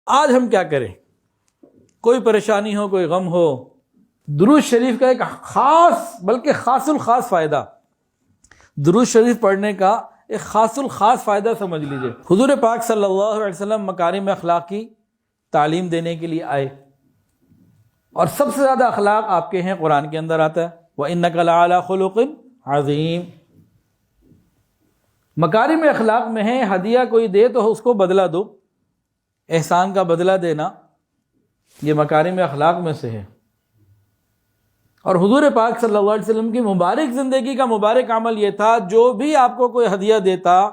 آج ہم کیا کریں؟ کوئی پریشانی ہو، کوئی غم ہو، درود شریف کا ایک خاص بلکہ خاص الخاص فائدہ، درود شریف پڑھنے کا ایک خاص الخاص فائدہ سمجھ لیجئے۔ حضور پاک صلی اللہ علیہ وسلم مکارم اخلاق کی تعلیم دینے کے لیے آئے، اور سب سے زیادہ اخلاق آپ کے ہیں، قرآن کے اندر آتا ہے وَإِنَّكَ لَعَلَىٰ خُلُقٍ عَظِيمٍ۔ مکارم اخلاق میں ہے ہدیہ کوئی دے تو اس کو بدلہ دو، احسان کا بدلہ دینا یہ مکارم اخلاق میں سے ہے۔ اور حضور پاک صلی اللہ علیہ وسلم کی مبارک زندگی کا مبارک عمل یہ تھا، جو بھی آپ کو کوئی ہدیہ دیتا،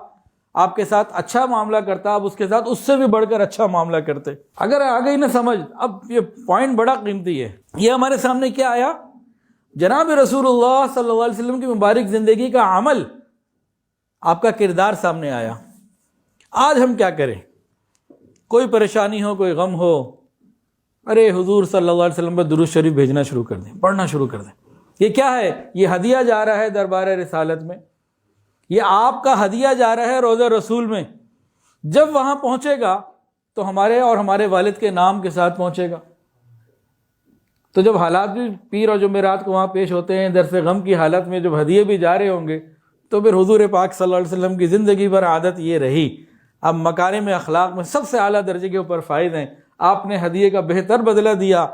آپ کے ساتھ اچھا معاملہ کرتا، آپ اس کے ساتھ اس سے بھی بڑھ کر اچھا معاملہ کرتے۔ اگر آگے ہی نہ سمجھ، اب یہ پوائنٹ بڑا قیمتی ہے۔ یہ ہمارے سامنے کیا آیا؟ جناب رسول اللہ صلی اللہ علیہ وسلم کی مبارک زندگی کا عمل، آپ کا کردار سامنے آیا۔ آج ہم کیا کریں؟ کوئی پریشانی ہو، کوئی غم ہو، ارے حضور صلی اللہ علیہ وسلم پر درود شریف بھیجنا شروع کر دیں، پڑھنا شروع کر دیں۔ یہ کیا ہے؟ یہ ہدیہ جا رہا ہے دربار رسالت میں، یہ آپ کا ہدیہ جا رہا ہے روضہ رسول میں۔ جب وہاں پہنچے گا تو ہمارے اور ہمارے والد کے نام کے ساتھ پہنچے گا۔ تو جب حالات بھی پیر اور جمعرات کو وہاں پیش ہوتے ہیں، درس غم کی حالت میں جب ہدیے بھی جا رہے ہوں گے، تو پھر حضور پاک صلی اللہ علیہ وسلم کی زندگی پر عادت یہ رہی۔ اب مکارم اخلاق میں سب سے اعلیٰ درجے کے اوپر فائد ہیں۔ آپ نے ہدیے کا بہتر بدلہ دیا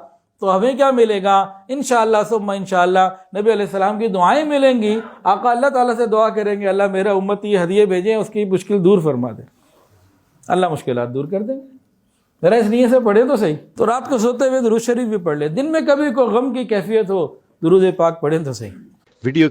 تو ہمیں کیا ملے گا؟ انشاءاللہ ثم انشاءاللہ نبی علیہ السلام کی دعائیں ملیں گی۔ آقا اللہ تعالیٰ سے دعا کریں گے، اللہ میرا امتی یہ ہدیے بھیجیں، اس کی مشکل دور فرما دیں، اللہ مشکلات دور کر دیں گے۔ ذرا اس نیت سے پڑھیں تو صحیح۔ تو رات کو سوتے ہوئے درود شریف بھی پڑھ لیں، دن میں کبھی کوئی غم کی کیفیت ہو درود پاک پڑھیں تو صحیح۔ ویڈیو